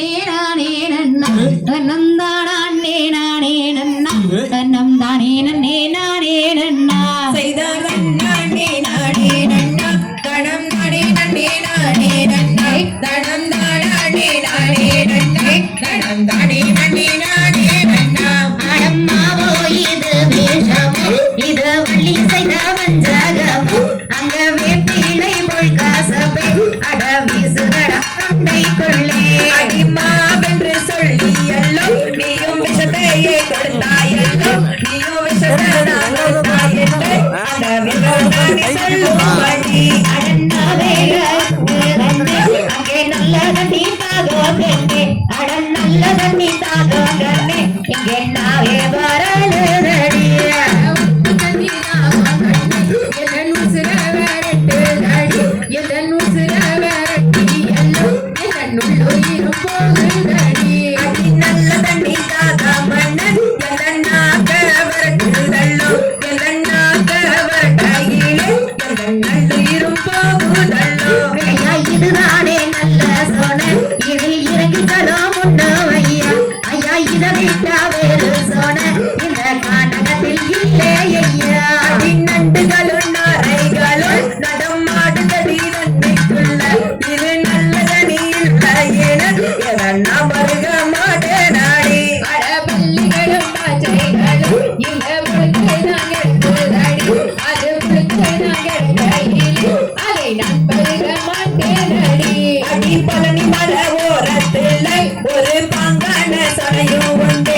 நன்னே நானே நன்னா தன்னம் தானே நானே நன்னா தன்னம் தானே நன்னே நானே நன்னா செய்தார் நானே நானே நன்னா தனம் நானே நன்னே நானே நன்னா தனம் நானே நானே நன்னா தனம் தானே நன்னே நானே நன்னா அடம்மாவோ இது வேஷமோ இது வள்ளி செய்த வஞ்சகமோ அங்க வேப்பிலை போல் காசபே அட வீசுகட கொண்டை அடிமாவென்று சொல்லி எல்லோ நீயும் விஷத்தையே கொடுத்தாயல்லோ நீயும் விஷத்தாயென்று அந்த விரோதனை சொல்லும்படி அடன்னாவே அங்கே நல்ல தண்ணி தாகோ கண்ணே அடன் நல்ல தண்ணி தாகோ கண்ணே இங்கே நாவே வரலடி நல்ல தண்ணி தாக மன்னன் எதனாக வரட்டுதல்லோ எதனாக வரட்டையிலே நல்லுயிரும் போகுதல்லோ இதுதானே நல்ல சோன இதில் இறங்கிகளோ முன்னோ ஐயா ஐயா இத விட்டா வேறு சோன இந்த கானகத்தில் இல்லை ஐயா நண்டுகளும் நாரைகளும் நடமாடுதடி நன்மைக்குள்ள இது நல்லதனி இல்லை என மருக மாட்டே நாடி பள்ளிகளும் பாச்சைகளும் இந்த புழுக்கை நான் எடுத்ததடி அது புழுக்கை நான் எடுக்கையிலே அதை நான் பருக மாட்டேனடி அடி பழனி மலை ஓரத்தில் ஒரு பாங்கான சடையும் உண்டு